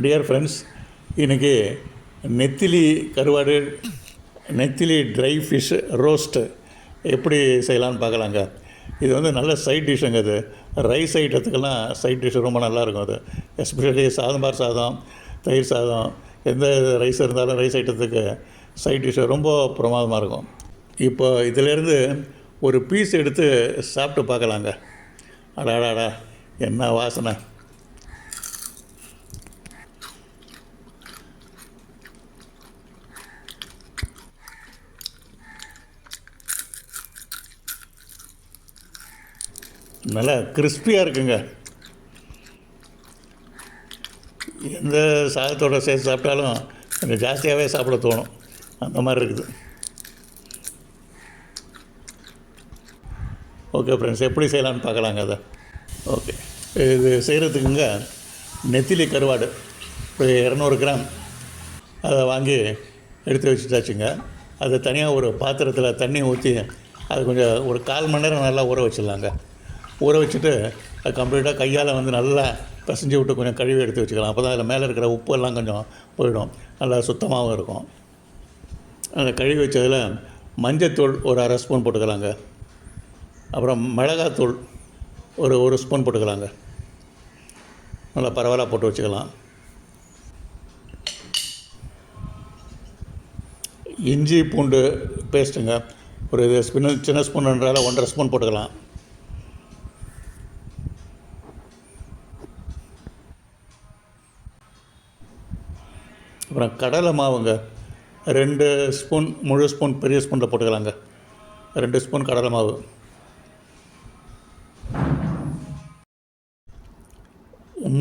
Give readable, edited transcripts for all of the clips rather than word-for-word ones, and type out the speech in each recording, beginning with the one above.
Dear friends, இன்றைக்கி நெத்திலி கருவாடு, நெத்திலி ட்ரை ஃபிஷ் ரோஸ்ட்டு எப்படி செய்யலான்னு பார்க்கலாங்க. இது வந்து நல்ல சைட் டிஷ்ஷுங்க. இது ரைஸ் ஐட்டத்துக்கெல்லாம் சைட் டிஷ்ஷு ரொம்ப நல்லாயிருக்கும். அது எஸ்பெஷலி சாதம்பார் சாதம், தயிர் சாதம், எந்த ரைஸ் இருந்தாலும் ரைஸ் ஐட்டத்துக்கு சைட் டிஷ்ஷு ரொம்ப பிரமாதமாக இருக்கும். இப்போ இதிலேருந்து ஒரு பீஸ் எடுத்து சாப்பிட்டு பார்க்கலாங்க. அடாடாடா, என்ன வாசனை! நல்லா கிறிஸ்பியாக இருக்குங்க. எந்த சாதத்தோடு சேர்த்து சாப்பிட்டாலும் கொஞ்சம் ஜாஸ்தியாகவே சாப்பிட தோணும், அந்த மாதிரி இருக்குது. ஓகே ஃப்ரெண்ட்ஸ், எப்படி செய்யலான்னு பார்க்கலாங்க அதை. ஓகே, இது செய்கிறதுக்குங்க நெத்திலி கருவாடு ஒரு 200 கிராம் அதை வாங்கி எடுத்து வச்சுட்டாச்சுங்க. அதை தனியாக ஒரு பாத்திரத்தில் தண்ணி ஊற்றி அது கொஞ்சம் ஒரு 1/4 மணி நேரம் நல்லா ஊற வச்சிடலாங்க. ஊற வச்சுட்டு அது கம்ப்ளீட்டாக கையால் வந்து நல்லா பிசைஞ்சு விட்டு கொஞ்சம் கழுவி எடுத்து வச்சுக்கலாம். அப்போ தான் அதில் மேலே இருக்கிற உப்பு எல்லாம் கொஞ்சம் போயிடும், நல்லா சுத்தமாகவும் இருக்கும். அந்த கழுவி வச்சதில் மஞ்சத்தூள் ஒரு 1/2 ஸ்பூன் போட்டுக்கலாங்க. அப்புறம் மிளகாத்தூள் ஒரு ஸ்பூன் போட்டுக்கலாங்க. நல்லா பரவாயில்ல போட்டு வச்சுக்கலாம். இஞ்சி பூண்டு பேஸ்ட்டுங்க ஒரு சின்ன ஸ்பூன்ன்றால 1.5 ஸ்பூன் போட்டுக்கலாம். அப்புறம் கடலை மாவுங்க 2 ஸ்பூன், முழு ஸ்பூன் பெரிய ஸ்பூனில் போட்டுக்கலாங்க. 2 ஸ்பூன் கடலை மாவு.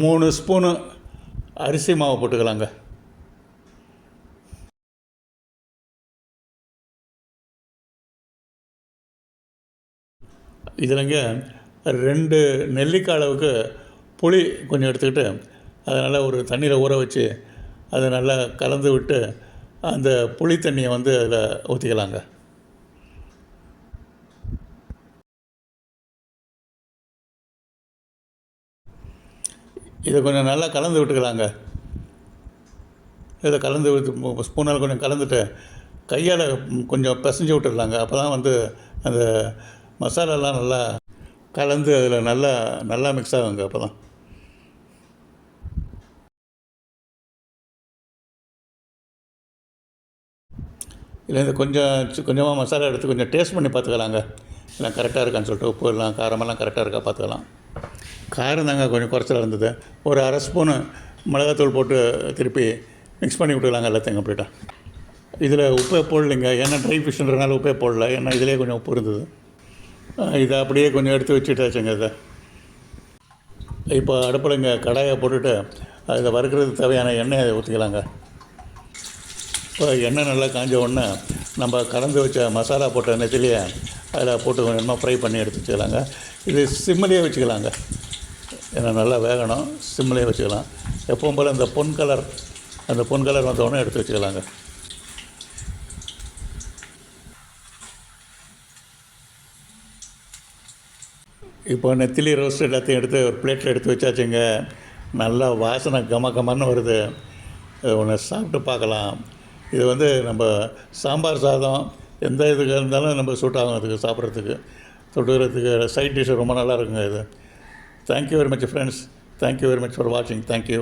மூணு ஸ்பூனு அரிசி மாவு போட்டுக்கலாங்க. இதிலங்க 2 நெல்லிக்காய் அளவுக்கு புளி கொஞ்சம் எடுத்துக்கிட்டு அதை நல்லா ஒரு தண்ணியில் ஊற வச்சு அதை நல்லா கலந்து விட்டு அந்த புளி தண்ணியை வந்து அதில் ஊற்றிக்கலாங்க. இதை கொஞ்சம் நல்லா கலந்து விட்டுக்கலாங்க. இதை கலந்து விட்டு ஸ்பூனால் கொஞ்சம் கலந்துட்டு கையால் கொஞ்சம் பிசைஞ்சு விட்டுடலாங்க. அப்போ தான் வந்து அந்த மசாலாலாம் நல்லா கலந்து அதில் நல்லா மிக்ஸ் ஆகுங்க. அப்போ தான் இல்லை, இந்த கொஞ்சமாக மசாலா எடுத்து கொஞ்சம் டேஸ்ட் பண்ணி பார்த்துக்கலாங்க. எல்லாம் கரெக்டாக இருக்கான்னு சொல்லிட்டு உப்பு எல்லாம் காரமெல்லாம் கரெக்டாக இருக்கா பார்த்துக்கலாம். காரம் தாங்க கொஞ்சம் குறைச்சலாக இருந்தது. ஒரு 1/2 ஸ்பூனு மிளகாத்தூள் போட்டு திருப்பி மிக்ஸ் பண்ணி விட்டுக்கலாங்க எல்லாத்தையும் கம்ப்ளீட்டாக. இதில் உப்பே போடலைங்க, ஏன்னா ட்ரை ஃபிஷ்ன்றனால உப்பே போடல, ஏன்னா இதிலே கொஞ்சம் உப்பு இருந்தது. இதை அப்படியே கொஞ்சம் எடுத்து வச்சுட்டாச்சுங்க. இதை இப்போ அடுப்பில் இங்கே கடாயை போட்டுட்டு அதில் வறுக்கிறதுக்கு தேவையான எண்ணெயை ஊற்றிக்கலாங்க. இப்போ எண்ணெய் நல்லா காஞ்ச உடனே நம்ம கலந்து வச்ச மசாலா போட்ட நெத்திலியை அதில் போட்டு கொஞ்சமாக ஃப்ரை பண்ணி எடுத்து வச்சுக்கலாங்க. இது சிம்மிலே வச்சுக்கலாங்க, ஏன்னா நல்லா வேகணும். சிம்மிலே வச்சுக்கலாம். எப்பவும் போல் அந்த பொன் கலர் வந்தவுடனே எடுத்து வச்சுக்கலாங்க. இப்போ நெத்திலி ரோஸ்ட் எல்லாத்தையும் எடுத்து ஒரு பிளேட்டில் எடுத்து வச்சாச்சுங்க. நல்லா வாசனை கமன்னு வருது. ஒன்று சாப்பிட்டு பார்க்கலாம். இது வந்து நம்ம சாம்பார் சாதம் எந்த இதுக்கு இருந்தாலும் நம்ம சூட் ஆகும். அதுக்கு சாப்பிட்றதுக்கு தொட்டுக்கிறதுக்கு சைட் டிஷ்ஷு ரொம்ப நல்லா இருக்குங்க இது. Thank you very much friends. Thank you very much for வாட்சிங். தேங்க்யூ.